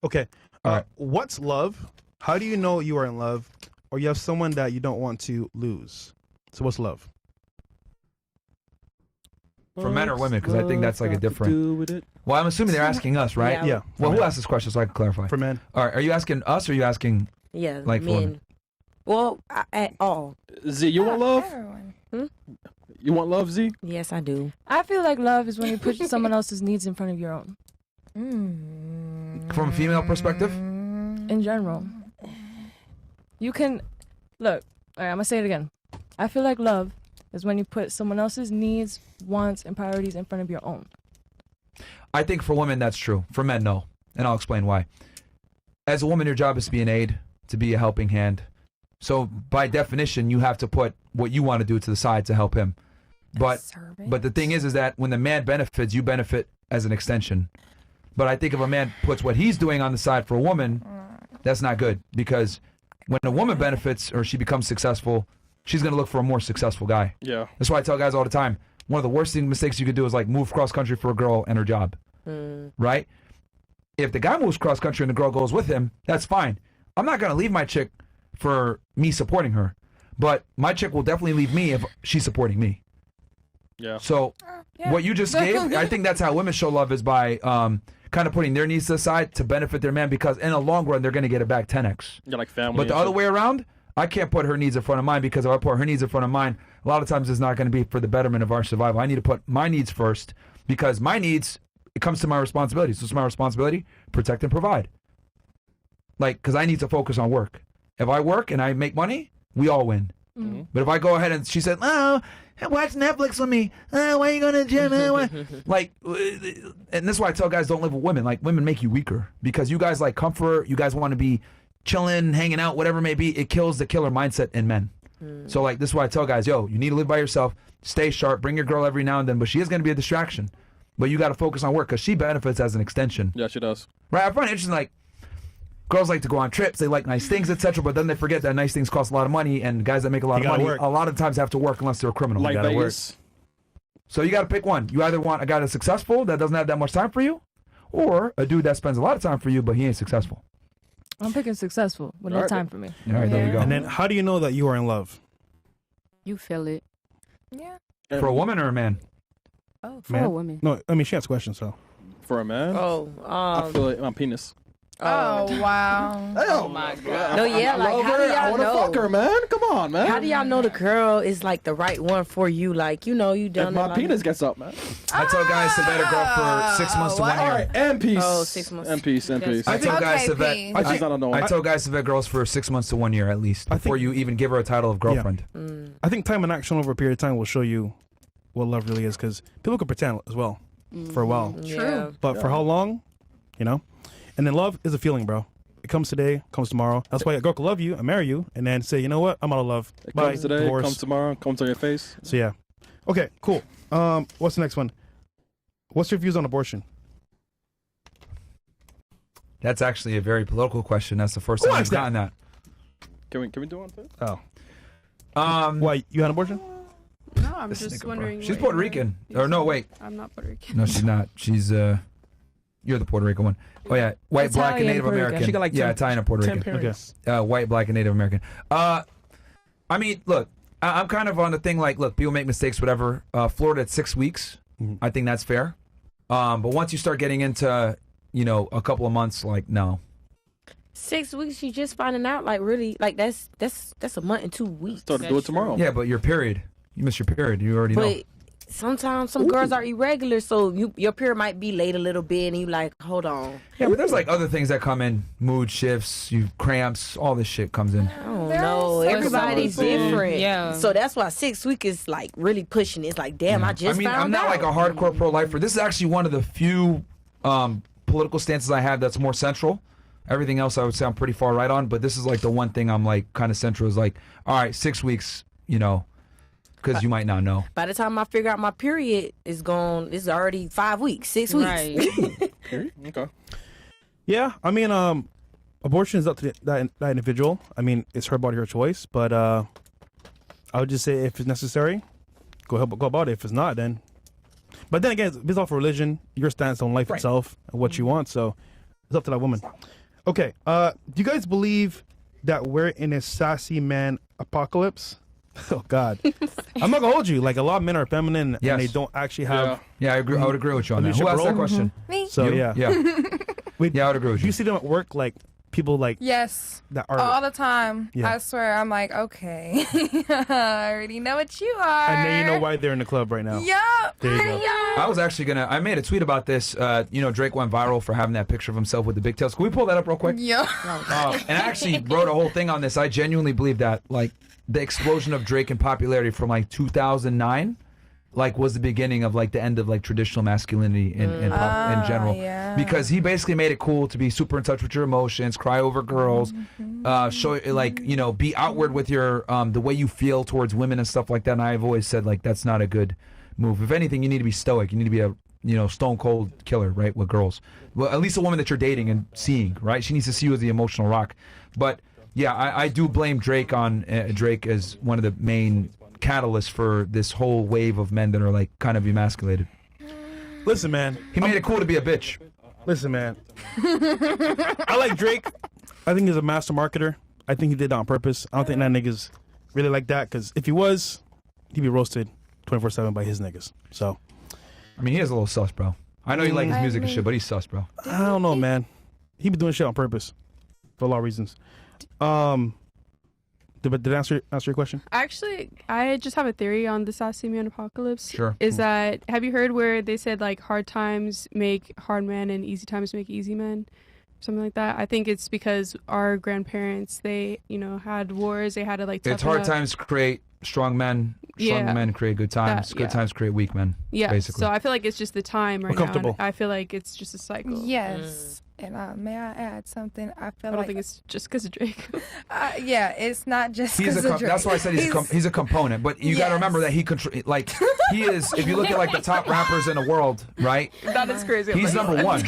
Okay. All right. What's love? How do you know you are in love, or you have someone that you don't want to lose? So what's love? For men or women? Because I think that's like a different. Well, I'm assuming they're asking us, right? Yeah. Well, who asked this question so I can clarify? For men. All right. Are you asking us or are you asking? Yeah, like for women? Well, at all. Z, you want love? Everyone. You want love, Z? Yes, I do. I feel like love is when you put someone else's needs in front of your own. From a female perspective? In general. You can, look, all right, I'm going to say it again. I feel like love is when you put someone else's needs, wants, and priorities in front of your own. I think for women that's true. For men, no. And I'll explain why. As a woman, your job is to be an aid, to be a helping hand. So by definition, you have to put what you want to do to the side to help him. But the thing is that when the man benefits, you benefit as an extension. But I think if a man puts what he's doing on the side for a woman, that's not good. Because when a woman benefits or she becomes successful, she's going to look for a more successful guy. Yeah. That's why I tell guys all the time, one of the worst mistakes you could do is like move cross country for a girl and her job. Right? If the guy moves cross country and the girl goes with him, that's fine. I'm not going to leave my chick for me supporting her. But my chick will definitely leave me if she's supporting me. Yeah. So what you just gave, I think that's how women show love, is by kind of putting their needs to the side to benefit their man, because in the long run, they're going to get it back 10x. Yeah, like family. But the other way around, I can't put her needs in front of mine, because if I put her needs in front of mine, a lot of times it's not going to be for the betterment of our survival. I need to put my needs first, because my needs, it comes to my responsibility. So it's my responsibility, protect and provide. Like, because I need to focus on work. If I work and I make money, we all win. But if I go ahead and she said, "Oh, watch Netflix with me. Oh, why are you going to the gym?" Like, and this is why I tell guys don't live with women. Like, women make you weaker, because you guys like comfort. You guys want to be chilling, hanging out, whatever it may be. It kills the killer mindset in men. So like, this is why I tell guys, yo, you need to live by yourself. Stay sharp. Bring your girl every now and then, but she is going to be a distraction. But you got to focus on work, because she benefits as an extension. Yeah, she does. Right? I find it interesting, like, girls like to go on trips, they like nice things, etc., but then they forget that nice things cost a lot of money, and guys that make a lot of money a lot of times have to work unless they're a criminal. Like you gotta work. Vegas. So you got to pick one. You either want a guy that's successful that doesn't have that much time for you, or a dude that spends a lot of time for you but he ain't successful. I'm picking successful with no time for me. All right, there we go. And then how do you know that you are in love? You feel it. Yeah. For a woman or a man? Oh, for Man? a woman. No, I mean, she has questions, so. For a man? I feel it in my penis. Oh, wow. Oh my God. No, yeah, like, how do I y'all want to know? fuck her, man. Come on, man. How do y'all know the girl is like the right one for you? Like, you know, you done If my it. penis gets up, man. I tell guys to vet a girl for 6 months to 1 year. All right, and peace. Oh, 6 months. And peace, and peace. I tell guys to vet. P. I tell guys to vet girls for 6 months to 1 year at least before you even give her a title of girlfriend. I think time and action over a period of time will show you what love really is, because people can pretend as well for a while. True. But for how long, you know? And then love is a feeling, bro. It comes today, comes tomorrow. That's why a girl can love you and marry you, and then say, you know what, I'm out of love. It Bye, comes today, divorce. comes tomorrow, comes on your face. So yeah. Okay, cool. What's the next one? What's your views on abortion? That's actually a very political question. That's the first time I've gotten that. Can we do one too? Oh. Why, you had an abortion? No, I'm just wondering. She's Puerto Rican. Or no, wait. I'm not Puerto Rican. No, she's not. She's you're the Puerto Rican one. Oh yeah, white, black, and Native American. She got like 10, Italian and Puerto 10 Rican. parents. White, black, and Native American. I mean, look, I'm kind of on the thing like, look, people make mistakes, whatever. Florida at 6 weeks. I think that's fair. But once you start getting into, you know, a couple of months, like, no. 6 weeks, you just finding out, like, really, like, that's a month and 2 weeks. Start to do it tomorrow. Yeah, but your period. You missed your period. You already know. But sometimes some girls are irregular, so your period might be late a little bit, and you like, hold on. Yeah, but there's like other things that come in. Mood shifts, you cramps, all this shit comes in. I don't know. Everybody's different. Yeah. So that's why 6 weeks is like really pushing. It's like, damn, I just found out. I'm not like a hardcore pro-lifer. This is actually one of the few political stances I have that's more central. Everything else I would say I'm pretty far right on, but this is like the one thing I'm like kind of central is like, all right, 6 weeks, you know, because you might not know. By the time I figure out my period is gone, it's already 5 weeks, 6 weeks. Right. Okay. Yeah, I mean, abortion is up to that individual. I mean, it's her body, her choice. But I would just say if it's necessary, go about it. If it's not, then. But then again, it's all for religion, your stance on life itself, and what you want. So It's up to that woman. Okay. Do you guys believe that we're in a sassy man apocalypse? Oh God. I'm not gonna hold you. Like a lot of men are feminine Yes. and they don't actually have. Yeah, I agree. I would agree with you on that. leadership Who asked that role? question? Me? So You? yeah. Yeah. Wait, Yeah, I would agree with do you you. see them at work like people like Yes. that are All the time. Yeah. I swear. I'm like, okay. I already know what you are. and then you know why they're in the club right now. Yup. There you go. I was actually I made a tweet about this. Drake went viral for having that picture of himself with the big tails. Can we pull that up real quick? Yup. And I actually wrote a whole thing on this. I genuinely believe that, like, the explosion of Drake in popularity from, like, 2009, like, was the beginning of, like, the end of, like, traditional masculinity in general. Yeah. Because he basically made it cool to be super in touch with your emotions, cry over girls, show, like, be outward with your, the way you feel towards women and stuff like that. And I've always said, like, that's not a good move. If anything, you need to be stoic. You need to be a stone cold killer, right, with girls. Well, at least a woman that you're dating and seeing, right? She needs to see you as the emotional rock. But yeah, I do blame Drake Drake as one of the main catalysts for this whole wave of men that are like kind of emasculated. Listen, man. He made it cool to be a bitch. Listen, man. I like Drake. I think he's a master marketer. I think he did that on purpose. I don't think that niggas really like that because if he was, he'd be roasted 24/7 by his niggas. So I mean, he is a little sus, bro. I know you like his music and shit, but he's sus, bro. I don't know, man. He be doing shit on purpose for a lot of reasons. Did I answer your question? Actually, I just have a theory on the sassy man apocalypse. Sure. Is that, have you heard where they said like hard times make hard men and easy times make easy men? Something like that. I think it's because our grandparents, they, had wars. They had to like. It's toughen hard up. times create strong men. Strong Yeah. men create good times. That- Good yeah. times create weak men. Yeah. basically. So I feel like it's just the time right now. comfortable. And I feel like it's just a cycle. Yes. And may I add something? I feel I don't like think it's just because of Drake. yeah, it's not just He's because a of Drake. that's why I said he's a component. But you got to remember that he he is. If you look at like the top rappers in the world, right? That is crazy. He's number one.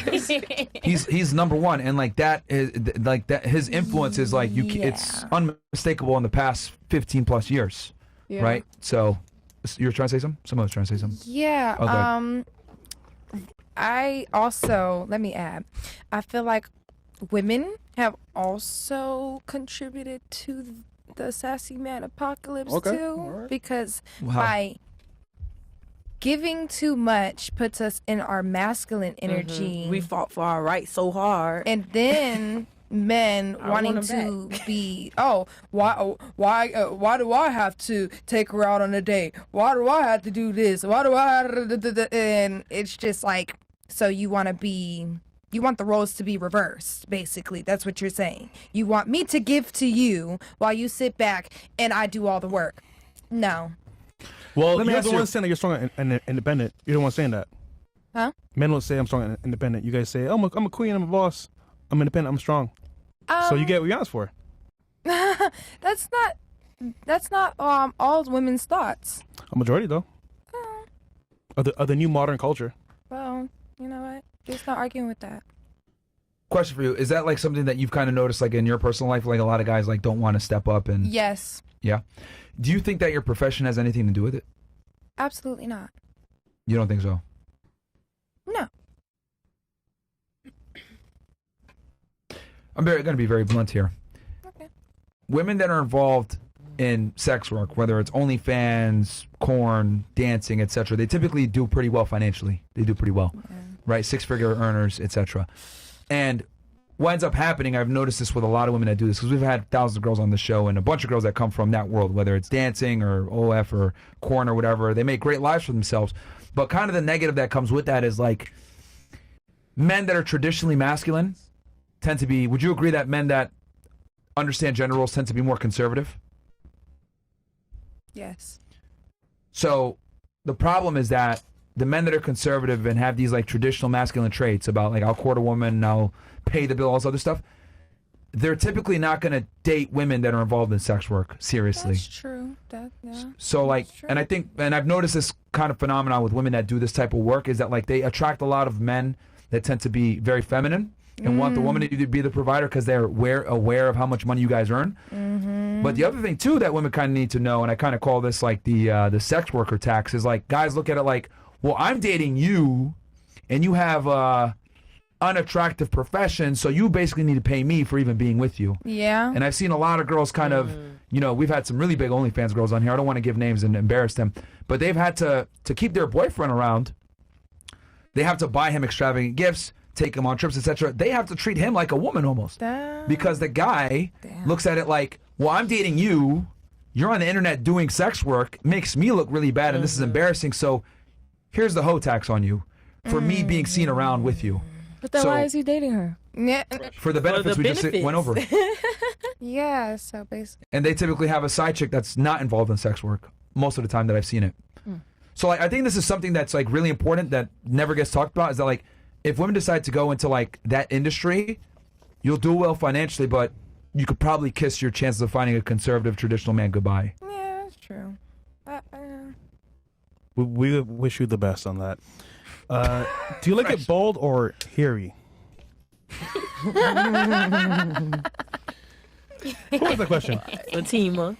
He's number one, and like that is like that. His influence is like it's unmistakable in the past 15 plus years, Yeah. right? So you're trying to say something? Someone was trying to say something. Yeah. Okay. I also, let me add, I feel like women have also contributed to the sassy man apocalypse Okay, too, alright. because Wow. by giving too much puts us in our masculine energy, We fought for our rights so hard. and then men I wanting want 'em to be, why do I have to take her out on a date? Why do I have to do this? Why do I and it's just like, so you want the roles to be reversed, basically. That's what you're saying. You want me to give to you while you sit back and I do all the work. No. Well, Let me you're ask the you- one saying that you're strong and independent. You're the one saying that. Huh? Men will say I'm strong and independent. You guys say, I'm a queen, I'm a boss, I'm independent, I'm strong. So you get what you asked for. That's not all women's thoughts. A majority though. Of the new modern culture. Well, you know what? Just not arguing with that. Question for you: is that like something that you've kind of noticed, like in your personal life, like a lot of guys like don't want to step up and Yes. yeah? Do you think that your profession has anything to do with it? Absolutely not. You don't think so? No. I'm going to be very blunt here. Okay. Women that are involved in sex work, whether it's OnlyFans, corn, dancing, etc., they typically do pretty well financially. They do pretty well, right? Six-figure earners, etc. And what ends up happening, I've noticed this with a lot of women that do this, because we've had thousands of girls on the show and a bunch of girls that come from that world, whether it's dancing or OF or corn or whatever. They make great lives for themselves. But kind of the negative that comes with that is like men that are traditionally masculine tend to be, would you agree that men that understand gender roles tend to be more conservative? Yes. So the problem is that the men that are conservative and have these like traditional masculine traits about like I'll court a woman, I'll pay the bill, all this other stuff, they're typically not going to date women that are involved in sex work seriously. That's true. So like, That's true. and I think, and I've noticed this kind of phenomenon with women that do this type of work is that like they attract a lot of men that tend to be very feminine and want the woman to be the provider because they're aware of how much money you guys earn. But the other thing too that women kind of need to know, and I kind of call this like the sex worker tax, is like guys look at it like, well, I'm dating you, and you have a unattractive profession, so you basically need to pay me for even being with you. Yeah. And I've seen a lot of girls kind of, you know, we've had some really big OnlyFans girls on here. I don't want to give names and embarrass them, but they've had to keep their boyfriend around. They have to buy him extravagant gifts, take him on trips, etc. They have to treat him like a woman almost. Because the guy looks at it like, well, I'm dating you. You're on the internet doing sex work. Makes me look really bad, and this is embarrassing. So here's the hoe tax on you for me being seen around with you. But then why is he dating her? Yeah. For the benefits we just went over. Yeah, so basically. And they typically have a side chick that's not involved in sex work most of the time that I've seen it. So like, I think this is something that's like really important that never gets talked about, is that like, if women decide to go into like that industry, you'll do well financially, but you could probably kiss your chances of finding a conservative traditional man goodbye. Yeah, that's true. We wish you the best on that. Do you like it bald or hairy? What was the question? Fatima.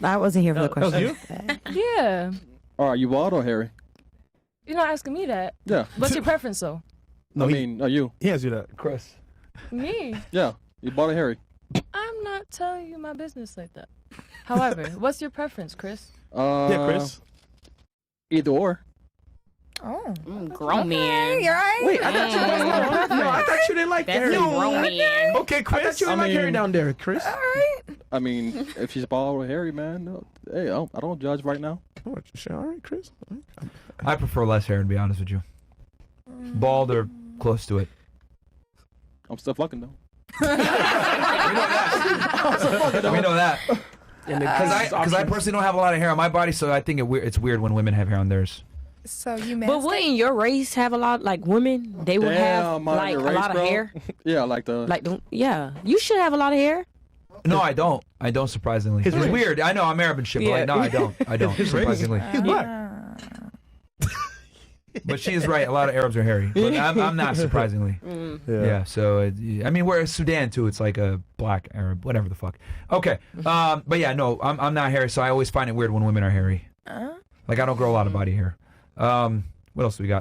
I wasn't here for the That was question. you? Yeah. Are you bald or hairy? You're not asking me that. Yeah. What's your preference, though? No, I mean, are you? he has you that. Chris. Me? Yeah. You bald or hairy? I'm not telling you my business like that. However, what's your preference, Chris? Yeah, Chris. Either or. Oh. Grown man. You're right. Wait, I thought you didn't no, I thought you didn't like That's hairy. a grown man. Okay, Chris. I thought you didn't like hairy down there, Chris. All right. I mean, if she's bald or hairy, man, no, hey, I don't judge right now. Oh, all right, Chris. All right. I prefer less hair, to be honest with you. Bald or close to it. I'm still fucking though. We know that. Because I personally don't have a lot of hair on my body, so I think it's weird when women have hair on theirs. So you But masked wouldn't your race have a lot, like women? They would have Damn, like your a race, lot of bro. hair. Yeah, like the. Like, yeah, you should have a lot of hair. No, I don't. I don't, surprisingly. It's weird. I know I'm Arab and shit, but like, no, I don't. I don't, surprisingly. He's black. But she is right. A lot of Arabs are hairy. But I'm not, surprisingly. Yeah, so, I mean, we're Sudan, too. It's like a black Arab, whatever the fuck. Okay. But yeah, no, I'm not hairy, so I always find it weird when women are hairy. Like, I don't grow a lot of body hair. What else do we got?